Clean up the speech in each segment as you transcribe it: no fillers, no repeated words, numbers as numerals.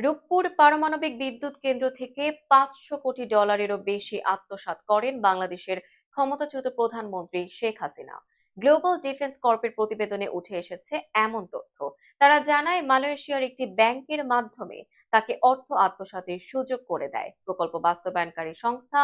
রূপপুর পারমাণবিক বিদ্যুৎ কেন্দ্র থেকে $500 কোটি বেশি আত্মসাৎ করেন বাংলাদেশের ক্ষমতাচ্যুত প্রধানমন্ত্রী শেখ হাসিনা। গ্লোবাল ডিফেন্স কর্পের প্রতিবেদনে উঠে এসেছে এমন তথ্য। তারা জানায় মালয়েশিয়ার একটি ব্যাংকের মাধ্যমে তাকে অর্থ আত্মসাতের সুযোগ করে দেয় প্রকল্প বাস্তবায়নকারী সংস্থা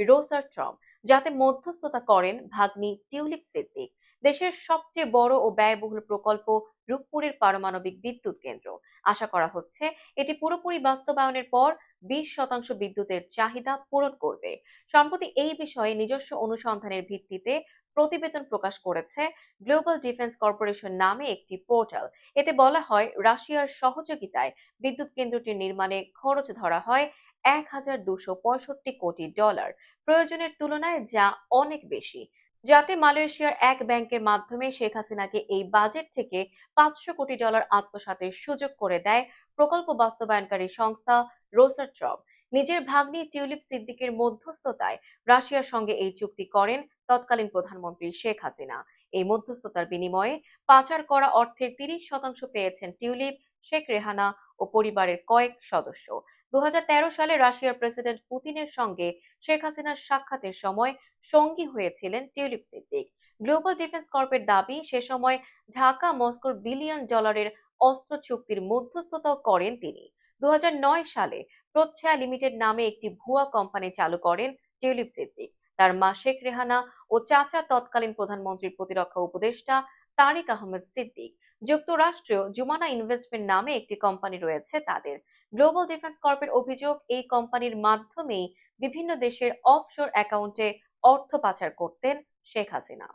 রোসারট্রম, যাতে মধ্যস্থতা করেন ভাগ্নি টিউলিপ সিদ্দিক। দেশের সবচেয়ে বড় ও ব্যয়বহুল প্রকল্প রূপপুরের পারমাণবিক বিদ্যুৎ কেন্দ্র। আশা করা হচ্ছে এটি পুরোপুরি বাস্তবায়নের পর 20% বিদ্যুতের চাহিদা পূরণ করবে। সম্প্রতি এই বিষয়ে নিজস্ব অনুসন্ধানের ভিত্তিতে প্রতিবেদন প্রকাশ করেছে গ্লোবাল ডিফেন্স কর্পোরেশন নামে একটি পোর্টাল। এতে বলা হয়, রাশিয়ার সহযোগিতায় বিদ্যুৎ কেন্দ্রটির নির্মাণে খরচ ধরা হয় $1,265 কোটি, প্রয়োজনের তুলনায় যা অনেক বেশি। যাতে মালয়েশিয়ার এক ব্যাংকের মাধ্যমে শেখ হাসিনাকে এই বাজেট থেকে $500 কোটি আত্মসাতের সুযোগ করে দেয় প্রকল্প বাস্তবায়নকারী সংস্থা রোসাট্রম। নিজের ভাগ্নি টিউলিপ সিদ্দিকের মধ্যস্থতায় রাশিয়ার সঙ্গে এই চুক্তি করেন তৎকালীন প্রধানমন্ত্রী শেখ হাসিনা। এই মধ্যস্থতার বিনিময়ে পাচার করা অর্থের 30% পেয়েছেন টিউলিপ, শেখ রেহানা ও পরিবারের কয়েক সদস্য। 2013 সালে রাশিয়ার প্রেসিডেন্ট পুতিনের সঙ্গে শেখ হাসিনার সাক্ষাতের সময় সঙ্গী হয়েছিলেন টিউলিপ সিদ্দিক। গ্লোবাল ডিফেন্স কর্পের দাবি, সে সময় ঢাকা মস্কোর বিলিয়ন ডলারের অস্ত্র চুক্তির মধ্যস্থতাও করেন তিনি। 2009 সালে প্রচ্ছায়া লিমিটেড নামে একটি ভুয়া কোম্পানি চালু করেন টিউলিপ সিদ্দিক। তার মা শেখ রেহানা ও চাচা তৎকালীন প্রধানমন্ত্রীর প্রতিরক্ষা উপদেষ্টা তারিক আহমেদ সিদ্দিক। যুক্তরাষ্ট্রেও জুমানা ইনভেস্টমেন্ট নামে একটি কোম্পানি রয়েছে তাদের। গ্লোবাল ডিফেন্স কর্পের অভিযোগ, এই কোম্পানির মাধ্যমেই বিভিন্ন দেশের অফশোর অ্যাকাউন্টে অর্থ পাচার করতেন শেখ হাসিনা।